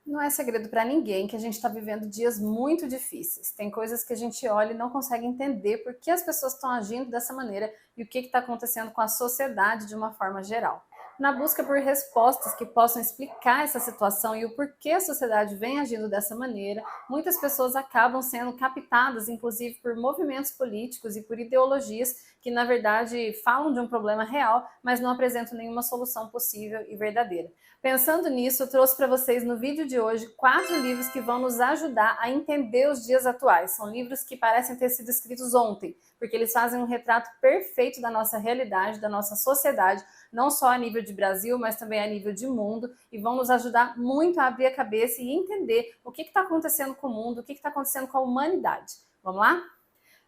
Não é segredo para ninguém que a gente está vivendo dias muito difíceis. Tem coisas que a gente olha e não consegue entender por que as pessoas estão agindo dessa maneira e o que está acontecendo com a sociedade de uma forma geral. Na busca por respostas que possam explicar essa situação e o porquê a sociedade vem agindo dessa maneira, muitas pessoas acabam sendo captadas, inclusive, por movimentos políticos e por ideologias que, na verdade, falam de um problema real, mas não apresentam nenhuma solução possível e verdadeira. Pensando nisso, eu trouxe para vocês no vídeo de hoje 4 livros que vão nos ajudar a entender os dias atuais. São livros que parecem ter sido escritos ontem, porque eles fazem um retrato perfeito da nossa realidade, da nossa sociedade, não só a nível de Brasil, mas também a nível de mundo, e vão nos ajudar muito a abrir a cabeça e entender o que está acontecendo com o mundo, o que está acontecendo com a humanidade. Vamos lá?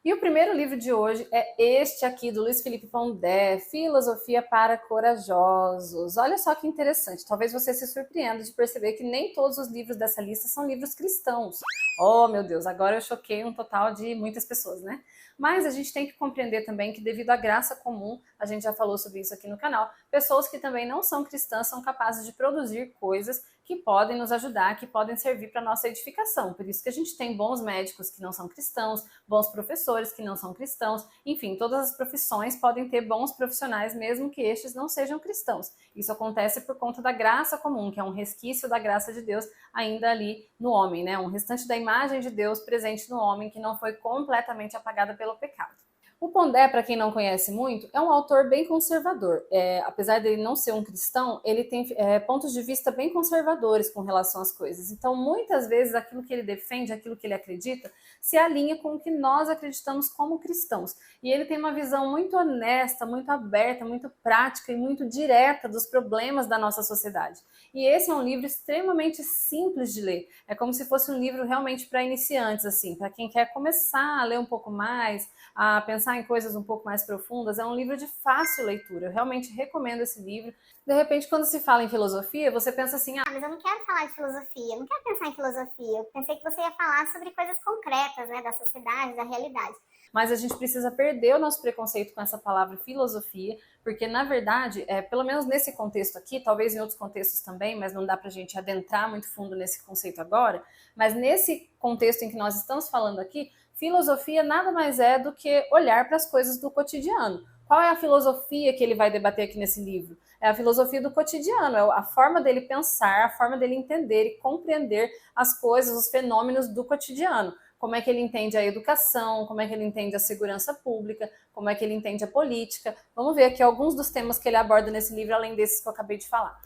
E o primeiro livro de hoje é este aqui, do Luiz Felipe Pondé, Filosofia para Corajosos. Olha só que interessante, talvez você se surpreenda de perceber que nem todos os livros dessa lista são livros cristãos. Oh, meu Deus, agora eu choquei um total de muitas pessoas, né? Mas a gente tem que compreender também que, devido à graça comum, a gente já falou sobre isso aqui no canal, pessoas que também não são cristãs são capazes de produzir coisas que podem nos ajudar, que podem servir para a nossa edificação. Por isso que a gente tem bons médicos que não são cristãos, bons professores que não são cristãos, enfim, todas as profissões podem ter bons profissionais, mesmo que estes não sejam cristãos. Isso acontece por conta da graça comum, que é um resquício da graça de Deus ainda ali no homem, né? Um restante da imagem de Deus presente no homem que não foi completamente apagada pelo pecado. O Pondé, para quem não conhece muito, é um autor bem conservador. Apesar dele não ser um cristão, ele tem pontos de vista bem conservadores com relação às coisas. Então, muitas vezes, aquilo que ele defende, aquilo que ele acredita, se alinha com o que nós acreditamos como cristãos. E ele tem uma visão muito honesta, muito aberta, muito prática e muito direta dos problemas da nossa sociedade. E esse é um livro extremamente simples de ler. É como se fosse um livro realmente para iniciantes, assim, para quem quer começar a ler um pouco mais, a pensar em coisas um pouco mais profundas. É um livro de fácil leitura. Eu realmente recomendo esse livro. De repente, quando se fala em filosofia, você pensa assim, Mas eu não quero falar de filosofia, eu não quero pensar em filosofia. Eu pensei que você ia falar sobre coisas concretas, né, da sociedade, da realidade. Mas a gente precisa perder o nosso preconceito com essa palavra filosofia, porque, na verdade, pelo menos nesse contexto aqui, talvez em outros contextos também, mas não dá para a gente adentrar muito fundo nesse conceito agora, mas nesse contexto em que nós estamos falando aqui, filosofia nada mais é do que olhar para as coisas do cotidiano. Qual é a filosofia que ele vai debater aqui nesse livro? É a filosofia do cotidiano, é a forma dele pensar, a forma dele entender e compreender as coisas, os fenômenos do cotidiano. Como é que ele entende a educação, como é que ele entende a segurança pública, como é que ele entende a política. Vamos ver aqui alguns dos temas que ele aborda nesse livro, além desses que eu acabei de falar.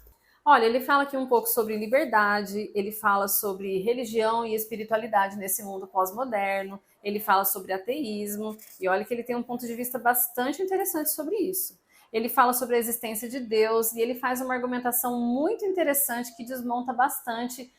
Olha, ele fala aqui um pouco sobre liberdade, ele fala sobre religião e espiritualidade nesse mundo pós-moderno, ele fala sobre ateísmo, e olha que ele tem um ponto de vista bastante interessante sobre isso. Ele fala sobre a existência de Deus e ele faz uma argumentação muito interessante que desmonta bastante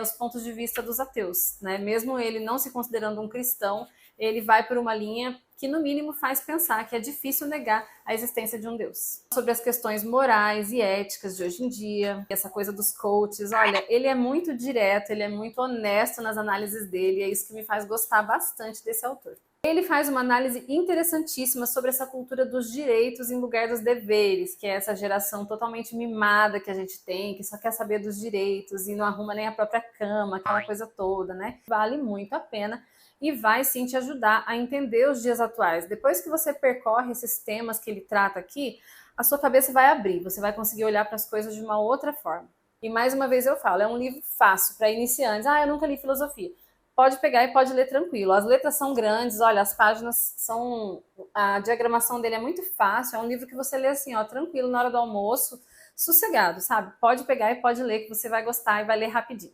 os pontos de vista dos ateus, né? Mesmo ele não se considerando um cristão, ele vai por uma linha que no mínimo faz pensar que é difícil negar a existência de um Deus. Sobre as questões morais e éticas de hoje em dia, essa coisa dos coaches, olha, ele é muito direto, ele é muito honesto nas análises dele, e é isso que me faz gostar bastante desse autor. Ele faz uma análise interessantíssima sobre essa cultura dos direitos em lugar dos deveres, que é essa geração totalmente mimada que a gente tem, que só quer saber dos direitos e não arruma nem a própria cama, aquela coisa toda, né? Vale muito a pena e vai sim te ajudar a entender os dias atuais. Depois que você percorre esses temas que ele trata aqui, a sua cabeça vai abrir, você vai conseguir olhar para as coisas de uma outra forma. E mais uma vez eu falo, é um livro fácil para iniciantes. Ah, eu nunca li filosofia. Pode pegar e pode ler tranquilo. As letras são grandes, olha, as páginas são... A diagramação dele é muito fácil, é um livro que você lê assim, ó, tranquilo, na hora do almoço, sossegado, sabe? Pode pegar e pode ler, que você vai gostar e vai ler rapidinho.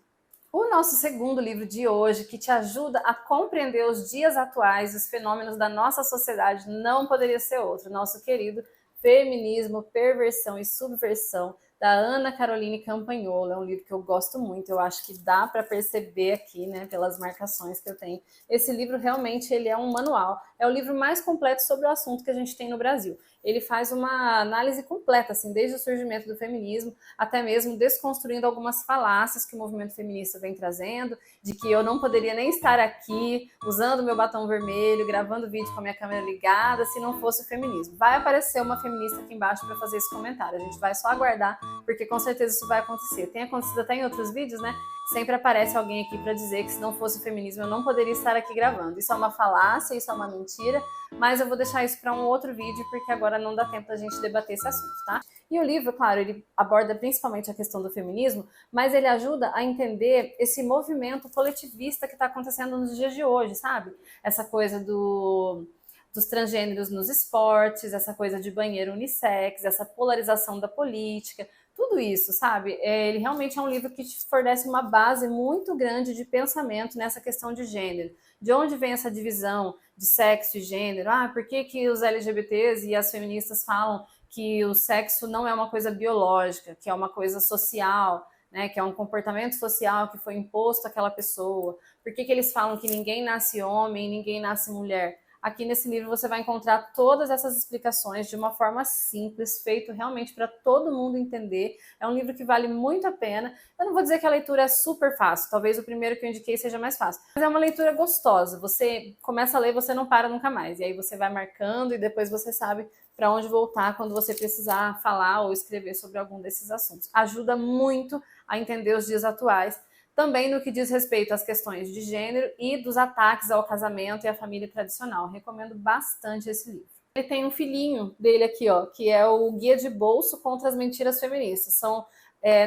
O nosso segundo livro de hoje, que te ajuda a compreender os dias atuais, os fenômenos da nossa sociedade, não poderia ser outro. Nosso querido Feminismo, Perversão e Subversão, da Ana Caroline Campagnolo. É um livro que eu gosto muito, eu acho que dá para perceber aqui, né, pelas marcações que eu tenho. Esse livro realmente ele é um manual, é o livro mais completo sobre o assunto que a gente tem no Brasil. Ele faz uma análise completa, assim, desde o surgimento do feminismo, até mesmo desconstruindo algumas falácias que o movimento feminista vem trazendo, de que eu não poderia nem estar aqui usando meu batom vermelho, gravando vídeo com a minha câmera ligada, se não fosse o feminismo. Vai aparecer uma feminista aqui embaixo para fazer esse comentário, a gente vai só aguardar, porque com certeza isso vai acontecer. Tem acontecido até em outros vídeos, né? sempre aparece alguém aqui para dizer que se não fosse o feminismo eu não poderia estar aqui gravando. Isso é uma falácia, isso é uma mentira, mas eu vou deixar isso para um outro vídeo porque agora não dá tempo da gente debater esse assunto, tá? E o livro, claro, ele aborda principalmente a questão do feminismo, mas ele ajuda a entender esse movimento coletivista que está acontecendo nos dias de hoje, sabe? Essa coisa dos transgêneros nos esportes, essa coisa de banheiro unissex, essa polarização da política, tudo isso, sabe? Ele realmente é um livro que te fornece uma base muito grande de pensamento nessa questão de gênero. De onde vem essa divisão de sexo e gênero? Por que que os LGBTs e as feministas falam que o sexo não é uma coisa biológica, que é uma coisa social, né, que é um comportamento social que foi imposto àquela pessoa? Por que que eles falam que ninguém nasce homem, ninguém nasce mulher? Aqui nesse livro você vai encontrar todas essas explicações de uma forma simples, feito realmente para todo mundo entender. É um livro que vale muito a pena. Eu não vou dizer que a leitura é super fácil, talvez o primeiro que eu indiquei seja mais fácil, mas é uma leitura gostosa. Você começa a ler, você não para nunca mais. E aí você vai marcando e depois você sabe para onde voltar quando você precisar falar ou escrever sobre algum desses assuntos. Ajuda muito a entender os dias atuais, também no que diz respeito às questões de gênero e dos ataques ao casamento e à família tradicional. Recomendo bastante esse livro. Ele tem um filhinho dele aqui, ó, que é o Guia de Bolso contra as Mentiras Feministas.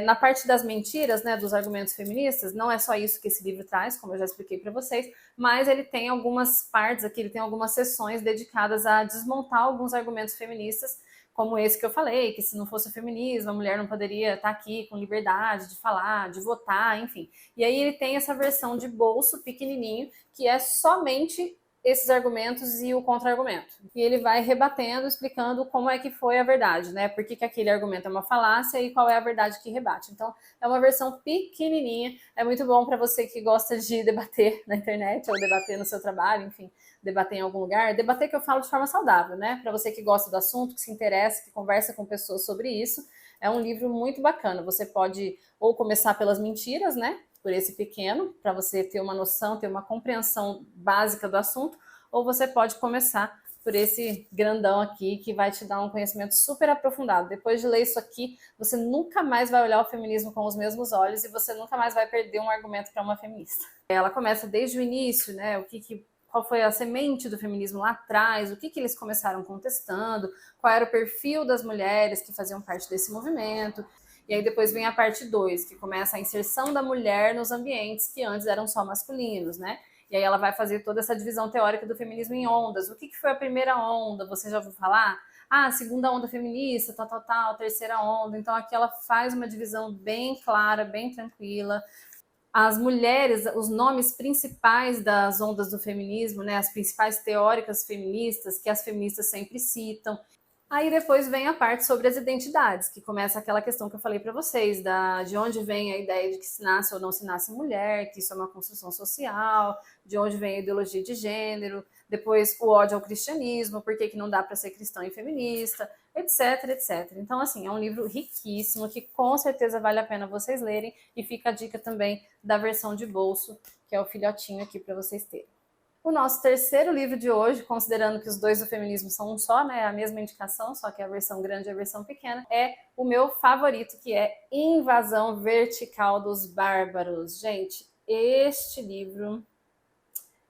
Na parte das mentiras, né, dos argumentos feministas, não é só isso que esse livro traz, como eu já expliquei para vocês, mas ele tem algumas partes aqui, ele tem algumas sessões dedicadas a desmontar alguns argumentos feministas, como esse que eu falei, que se não fosse o feminismo, a mulher não poderia estar aqui com liberdade de falar, de votar, enfim. E aí ele tem essa versão de bolso pequenininho, que é somente esses argumentos e o contra-argumento. E ele vai rebatendo, explicando como é que foi a verdade, né? Por que aquele argumento é uma falácia e qual é a verdade que rebate. Então, é uma versão pequenininha, é muito bom para você que gosta de debater na internet ou debater no seu trabalho, enfim, debater em algum lugar. Debater que eu falo de forma saudável, né? Para você que gosta do assunto, que se interessa, que conversa com pessoas sobre isso, é um livro muito bacana. Você pode ou começar pelas mentiras, né? Por esse pequeno, para você ter uma noção, ter uma compreensão básica do assunto, ou você pode começar por esse grandão aqui, que vai te dar um conhecimento super aprofundado. Depois de ler isso aqui, você nunca mais vai olhar o feminismo com os mesmos olhos e você nunca mais vai perder um argumento para uma feminista. Ela começa desde o início, né? Qual foi a semente do feminismo lá atrás, o que eles começaram contestando, qual era o perfil das mulheres que faziam parte desse movimento. E aí depois vem a parte 2, que começa a inserção da mulher nos ambientes que antes eram só masculinos, né? E aí ela vai fazer toda essa divisão teórica do feminismo em ondas. O que foi a primeira onda? Você já ouviu falar? A segunda onda feminista, terceira onda. Então aqui ela faz uma divisão bem clara, bem tranquila. As mulheres, os nomes principais das ondas do feminismo, né? As principais teóricas feministas, que as feministas sempre citam. Aí depois vem a parte sobre as identidades, que começa aquela questão que eu falei para vocês, de onde vem a ideia de que se nasce ou não se nasce mulher, que isso é uma construção social, de onde vem a ideologia de gênero, depois o ódio ao cristianismo, por que não dá para ser cristão e feminista, etc, etc. Então, assim, é um livro riquíssimo, que com certeza vale a pena vocês lerem, e fica a dica também da versão de bolso, que é o filhotinho aqui para vocês terem. O nosso terceiro livro de hoje, considerando que os dois do feminismo são um só, né, a mesma indicação, só que a versão grande e a versão pequena, é o meu favorito, que é Invasão Vertical dos Bárbaros. Gente, este livro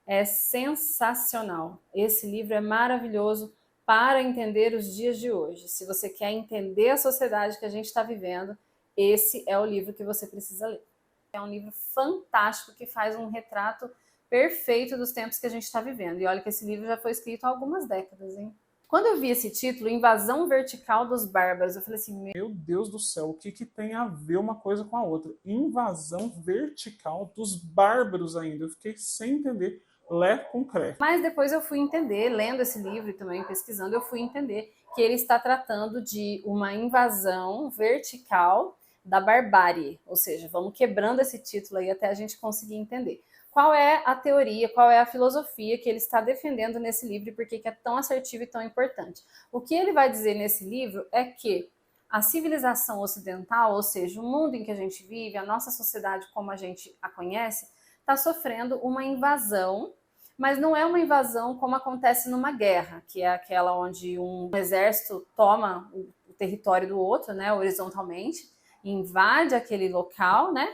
é sensacional. Esse livro é maravilhoso para entender os dias de hoje. Se você quer entender a sociedade que a gente está vivendo, esse é o livro que você precisa ler. É um livro fantástico que faz um retrato perfeito dos tempos que a gente está vivendo. E olha que esse livro já foi escrito há algumas décadas, hein? Quando eu vi esse título, Invasão Vertical dos Bárbaros, eu falei assim, meu Deus do céu, o que tem a ver uma coisa com a outra? Invasão vertical dos bárbaros ainda. Eu fiquei sem entender. Lé concreto. Mas depois eu fui entender, lendo esse livro e também pesquisando, eu fui entender que ele está tratando de uma invasão vertical da barbárie. Ou seja, vamos quebrando esse título aí até a gente conseguir entender. Qual é a teoria, qual é a filosofia que ele está defendendo nesse livro e por que é tão assertivo e tão importante? O que ele vai dizer nesse livro é que a civilização ocidental, ou seja, o mundo em que a gente vive, a nossa sociedade como a gente a conhece, está sofrendo uma invasão, mas não é uma invasão como acontece numa guerra, que é aquela onde um exército toma o território do outro, né, horizontalmente, invade aquele local, né,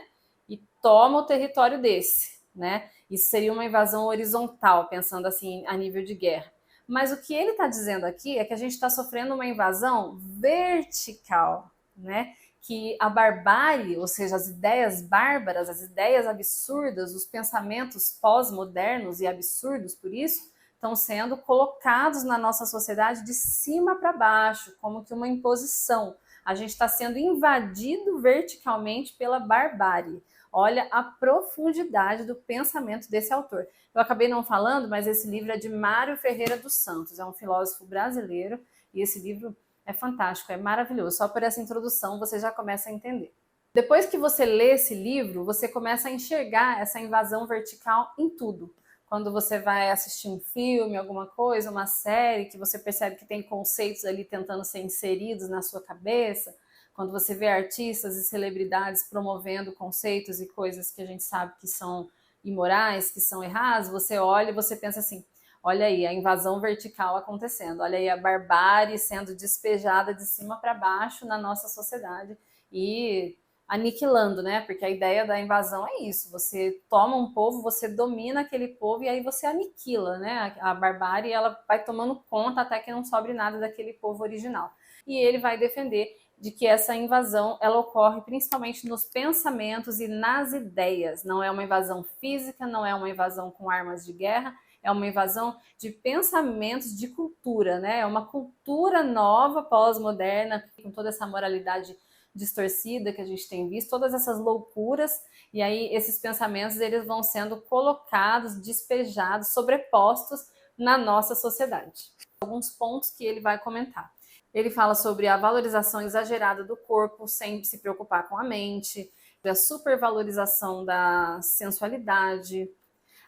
toma o território desse, né? Isso seria uma invasão horizontal, pensando assim a nível de guerra. Mas o que ele está dizendo aqui é que a gente está sofrendo uma invasão vertical, né? Que a barbárie, ou seja, as ideias bárbaras, as ideias absurdas, os pensamentos pós-modernos e absurdos por isso, estão sendo colocados na nossa sociedade de cima para baixo, como que uma imposição. A gente está sendo invadido verticalmente pela barbárie. Olha a profundidade do pensamento desse autor. Eu acabei não falando, mas esse livro é de Mário Ferreira dos Santos, é um filósofo brasileiro, e esse livro é fantástico, é maravilhoso. Só por essa introdução você já começa a entender. Depois que você lê esse livro, você começa a enxergar essa invasão vertical em tudo. Quando você vai assistir um filme, alguma coisa, uma série, que você percebe que tem conceitos ali tentando ser inseridos na sua cabeça, quando você vê artistas e celebridades promovendo conceitos e coisas que a gente sabe que são imorais, que são errados, você olha e você pensa assim, olha aí a invasão vertical acontecendo, olha aí a barbárie sendo despejada de cima para baixo na nossa sociedade e aniquilando, né? Porque a ideia da invasão é isso, você toma um povo, você domina aquele povo e aí você aniquila, né? A barbárie, ela vai tomando conta até que não sobre nada daquele povo original. E ele vai defender de que essa invasão, ela ocorre principalmente nos pensamentos e nas ideias. Não é uma invasão física, não é uma invasão com armas de guerra, é uma invasão de pensamentos, de cultura, né? É uma cultura nova, pós-moderna, com toda essa moralidade distorcida que a gente tem visto, todas essas loucuras, e aí esses pensamentos eles vão sendo colocados, despejados, sobrepostos na nossa sociedade. Alguns pontos que ele vai comentar. Ele fala sobre a valorização exagerada do corpo, sem se preocupar com a mente, a supervalorização da sensualidade,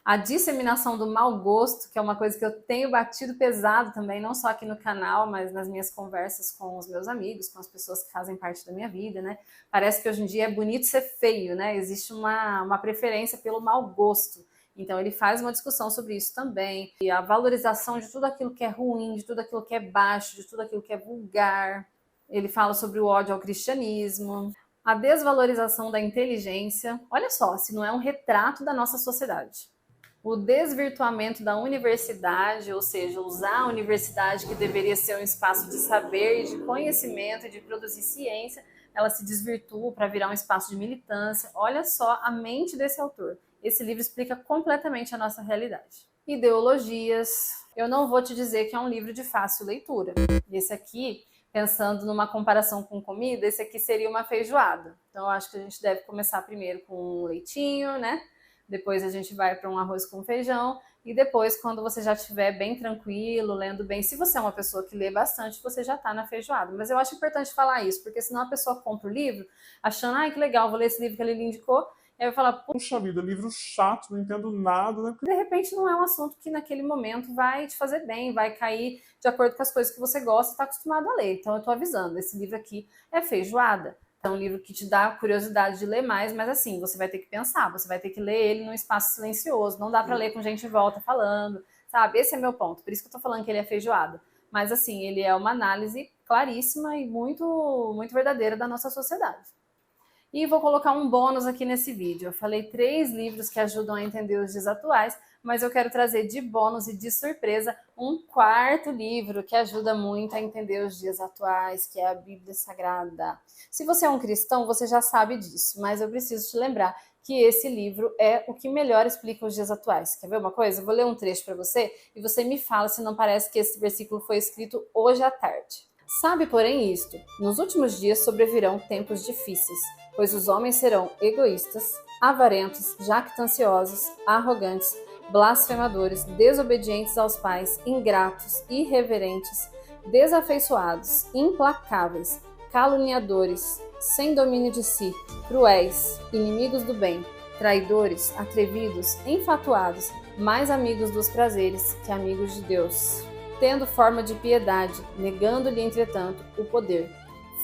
a disseminação do mau gosto, que é uma coisa que eu tenho batido pesado também, não só aqui no canal, mas nas minhas conversas com os meus amigos, com as pessoas que fazem parte da minha vida, né? Parece que hoje em dia é bonito ser feio, né? Existe uma preferência pelo mau gosto. Então ele faz uma discussão sobre isso também. E a valorização de tudo aquilo que é ruim, de tudo aquilo que é baixo, de tudo aquilo que é vulgar. Ele fala sobre o ódio ao cristianismo, a desvalorização da inteligência. Olha só, se não é um retrato da nossa sociedade. O desvirtuamento da universidade, ou seja, usar a universidade, que deveria ser um espaço de saber, de conhecimento e de produzir ciência, ela se desvirtua para virar um espaço de militância. Olha só a mente desse autor. Esse livro explica completamente a nossa realidade. Ideologias. Eu não vou te dizer que é um livro de fácil leitura. Esse aqui, pensando numa comparação com comida, esse aqui seria uma feijoada. Então, eu acho que a gente deve começar primeiro com um leitinho, né? Depois a gente vai para um arroz com feijão e depois, quando você já estiver bem tranquilo, lendo bem, se você é uma pessoa que lê bastante, você já está na feijoada. Mas eu acho importante falar isso, porque senão a pessoa compra o livro achando, ai, que legal, vou ler esse livro que ele indicou, e aí vai falar, puxa vida, livro chato, não entendo nada, né? De repente não é um assunto que naquele momento vai te fazer bem, vai cair de acordo com as coisas que você gosta e está acostumado a ler. Então eu estou avisando, esse livro aqui é feijoada. É um livro que te dá curiosidade de ler mais, mas assim, você vai ter que pensar, você vai ter que ler ele num espaço silencioso, não dá para ler com gente em volta falando, sabe? Esse é meu ponto, por isso que eu tô falando que ele é feijoada. Mas assim, ele é uma análise claríssima e muito, muito verdadeira da nossa sociedade. E vou colocar um bônus aqui nesse vídeo. Eu falei 3 livros que ajudam a entender os dias atuais, mas eu quero trazer de bônus e de surpresa um 4º livro que ajuda muito a entender os dias atuais, que é a Bíblia Sagrada. Se você é um cristão, você já sabe disso, mas eu preciso te lembrar que esse livro é o que melhor explica os dias atuais. Quer ver uma coisa? Eu vou ler um trecho para você e você me fala se não parece que esse versículo foi escrito hoje à tarde. Sabe, porém, isto: nos últimos dias sobrevirão tempos difíceis, pois os homens serão egoístas, avarentos, jactanciosos, arrogantes, blasfemadores, desobedientes aos pais, ingratos, irreverentes, desafeiçoados, implacáveis, caluniadores, sem domínio de si, cruéis, inimigos do bem, traidores, atrevidos, enfatuados, mais amigos dos prazeres que amigos de Deus, tendo forma de piedade, negando-lhe, entretanto, o poder.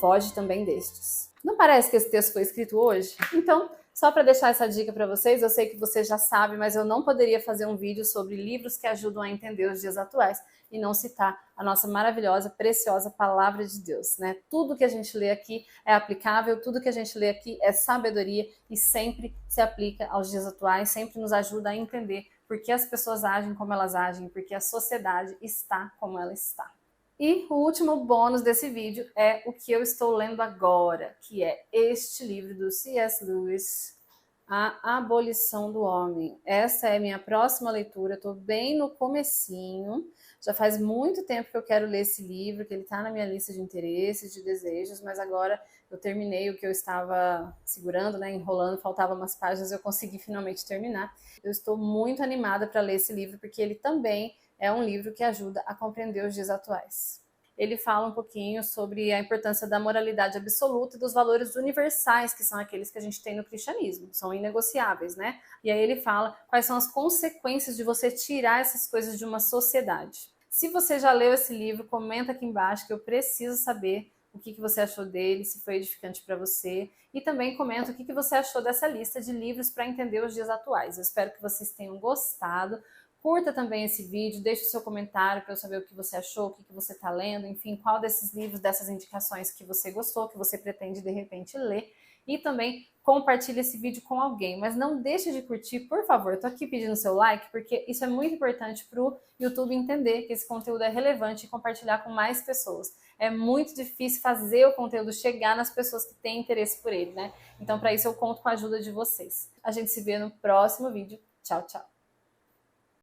Foge também destes. Não parece que esse texto foi escrito hoje? Então, Só para deixar essa dica para vocês, eu sei que você já sabe, mas eu não poderia fazer um vídeo sobre livros que ajudam a entender os dias atuais e não citar a nossa maravilhosa, preciosa Palavra de Deus, né? Tudo que a gente lê aqui é aplicável, tudo que a gente lê aqui é sabedoria e sempre se aplica aos dias atuais, sempre nos ajuda a entender por que as pessoas agem como elas agem, porque a sociedade está como ela está. E o último bônus desse vídeo é o que eu estou lendo agora, que é este livro do C.S. Lewis, A Abolição do Homem. Essa é minha próxima leitura, estou bem no comecinho, já faz muito tempo que eu quero ler esse livro, que ele está na minha lista de interesses, de desejos, mas agora eu terminei o que eu estava segurando, né, enrolando, faltavam umas páginas, eu consegui finalmente terminar. Eu estou muito animada para ler esse livro, porque ele também é um livro que ajuda a compreender os dias atuais. Ele fala um pouquinho sobre a importância da moralidade absoluta e dos valores universais, que são aqueles que a gente tem no cristianismo, são inegociáveis, né? E aí ele fala quais são as consequências de você tirar essas coisas de uma sociedade. Se você já leu esse livro, comenta aqui embaixo que eu preciso saber o que você achou dele, se foi edificante para você. E também comenta o que você achou dessa lista de livros para entender os dias atuais. Eu espero que vocês tenham gostado. Curta também esse vídeo, deixe o seu comentário para eu saber o que você achou, o que você está lendo, enfim, qual desses livros, dessas indicações que você gostou, que você pretende de repente ler. E também compartilhe esse vídeo com alguém, mas não deixe de curtir, por favor. Estou aqui pedindo seu like, porque isso é muito importante para o YouTube entender que esse conteúdo é relevante e compartilhar com mais pessoas. É muito difícil fazer o conteúdo chegar nas pessoas que têm interesse por ele, né? Então, para isso, eu conto com a ajuda de vocês. A gente se vê no próximo vídeo. Tchau, tchau!